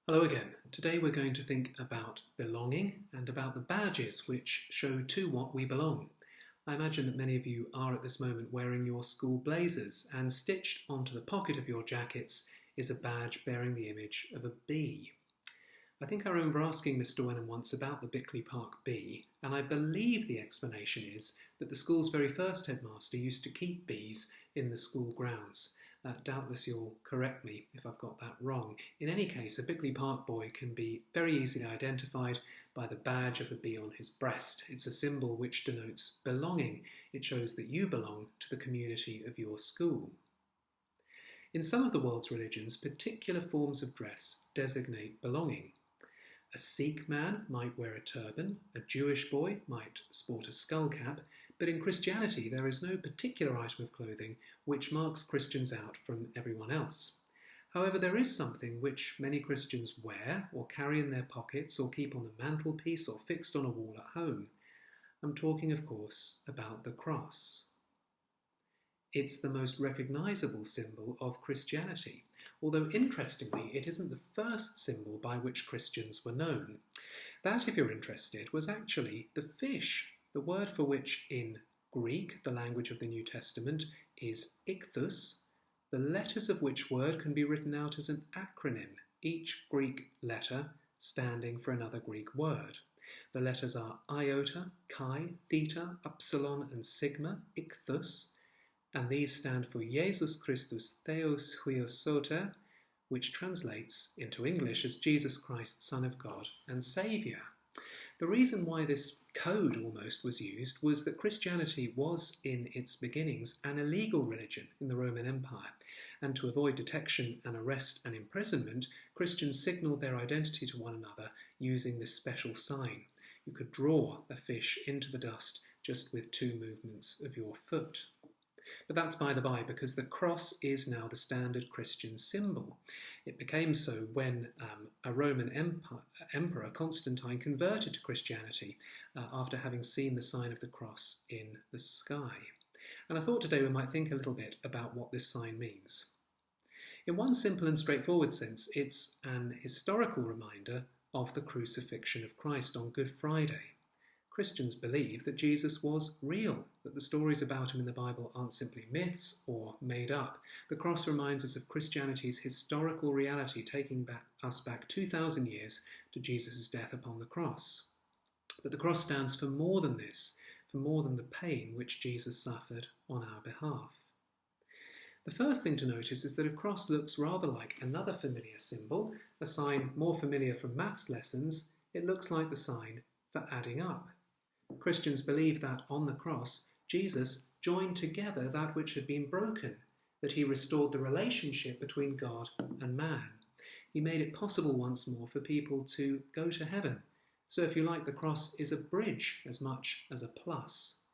Hello again. Today we're going to think about belonging and about the badges which show to what we belong. I imagine that many of you are at this moment wearing your school blazers, and stitched onto the pocket of your jackets is a badge bearing the image of a bee. I think I remember asking Mr. Wenham once about the Bickley Park bee, and I believe the explanation is that the school's very first headmaster used to keep bees in the school grounds. Doubtless you'll correct me if I've got that wrong. In any case, a Bickley Park boy can be very easily identified by the badge of a bee on his breast. It's a symbol which denotes belonging. It shows that you belong to the community of your school. In some of the world's religions, particular forms of dress designate belonging. A Sikh man might wear a turban, a Jewish boy might sport a skull cap, but in Christianity there is no particular item of clothing which marks Christians out from everyone else. However, there is something which many Christians wear or carry in their pockets or keep on the mantelpiece or fixed on a wall at home. I'm talking, of course, about the cross. It's the most recognisable symbol of Christianity, although interestingly it isn't the first symbol by which Christians were known. That, if you're interested, was actually the fish, the word for which in Greek, the language of the New Testament, is ichthus, the letters of which word can be written out as an acronym, each Greek letter standing for another Greek word. The letters are iota, chi, theta, upsilon and sigma, ichthus, and these stand for Jesus Christus Theos Huios Soter, which translates into English as Jesus Christ, Son of God and Saviour. The reason why this code almost was used was that Christianity was, in its beginnings, an illegal religion in the Roman Empire, and to avoid detection and arrest and imprisonment, Christians signalled their identity to one another using this special sign. You could draw a fish into the dust just with two movements of your foot. But that's by the by, because the cross is now the standard Christian symbol. It became so when a Roman emperor, Constantine, converted to Christianity after having seen the sign of the cross in the sky. And I thought today we might think a little bit about what this sign means. In one simple and straightforward sense, it's an historical reminder of the crucifixion of Christ on Good Friday. Christians believe that Jesus was real, that the stories about him in the Bible aren't simply myths or made up. The cross reminds us of Christianity's historical reality, taking us back 2,000 years to Jesus' death upon the cross. But the cross stands for more than this, for more than the pain which Jesus suffered on our behalf. The first thing to notice is that a cross looks rather like another familiar symbol, a sign more familiar from maths lessons. It looks like the sign for adding up. Christians believe that on the cross, Jesus joined together that which had been broken, that he restored the relationship between God and man. He made it possible once more for people to go to heaven. So if you like, the cross is a bridge as much as a plus.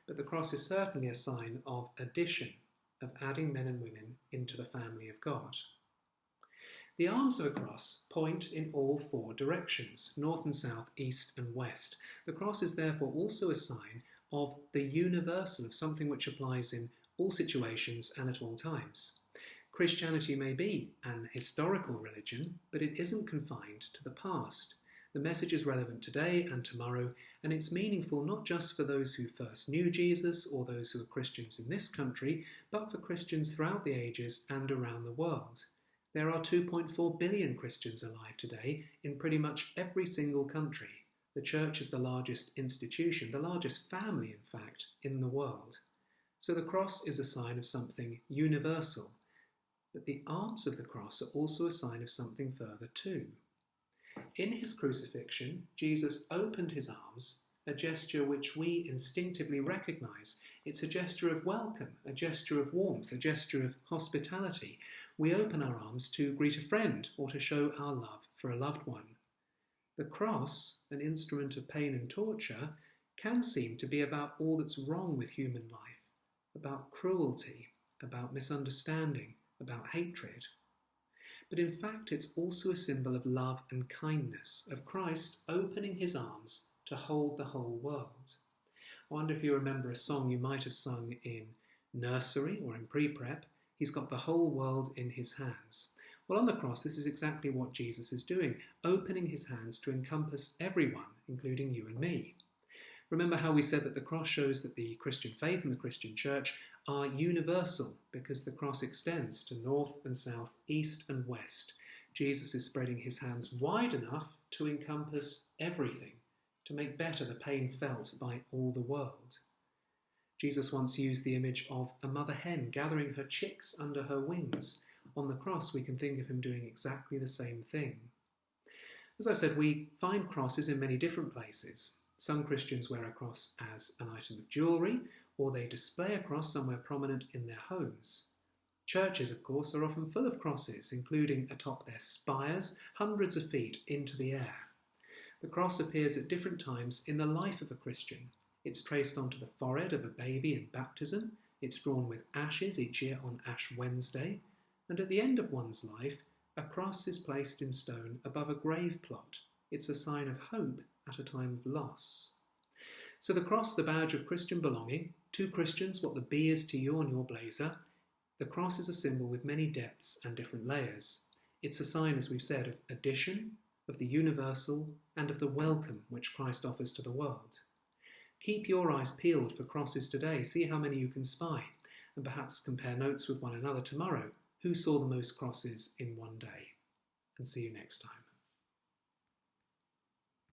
But the cross is certainly a sign of addition, of adding men and women into the family of God. The arms of a cross point in all four directions, north and south, east and west. The cross is therefore also a sign of the universal, of something which applies in all situations and at all times. Christianity may be an historical religion, but it isn't confined to the past. The message is relevant today and tomorrow, and it's meaningful not just for those who first knew Jesus or those who are Christians in this country, but for Christians throughout the ages and around the world. There are 2.4 billion Christians alive today in pretty much every single country. The church is the largest institution, the largest family, in fact, in the world. So the cross is a sign of something universal. But the arms of the cross are also a sign of something further too. In his crucifixion, Jesus opened his arms, a gesture which we instinctively recognise. It's a gesture of welcome, a gesture of warmth, a gesture of hospitality. We open our arms to greet a friend or to show our love for a loved one. The cross, an instrument of pain and torture, can seem to be about all that's wrong with human life, about cruelty, about misunderstanding, about hatred. But in fact, it's also a symbol of love and kindness, of Christ opening his arms to hold the whole world. I wonder if you remember a song you might have sung in nursery or in pre-prep. He's got the whole world in his hands. Well, on the cross, this is exactly what Jesus is doing, opening his hands to encompass everyone, including you and me. Remember how we said that the cross shows that the Christian faith and the Christian church are universal because the cross extends to north and south, east and west. Jesus is spreading his hands wide enough to encompass everything, to make better the pain felt by all the world. Jesus once used the image of a mother hen gathering her chicks under her wings. On the cross, we can think of him doing exactly the same thing. As I said, we find crosses in many different places. Some Christians wear a cross as an item of jewellery, or they display a cross somewhere prominent in their homes. Churches, of course, are often full of crosses, including atop their spires, hundreds of feet into the air. The cross appears at different times in the life of a Christian. It's traced onto the forehead of a baby in baptism, it's drawn with ashes each year on Ash Wednesday, and at the end of one's life, a cross is placed in stone above a grave plot. It's a sign of hope at a time of loss. So the cross, the badge of Christian belonging, to Christians what the B is to you on your blazer. The cross is a symbol with many depths and different layers. It's a sign, as we've said, of addition, of the universal, and of the welcome which Christ offers to the world. Keep your eyes peeled for crosses today. See how many you can spy, and perhaps compare notes with one another tomorrow. Who saw the most crosses in one day? And see you next time.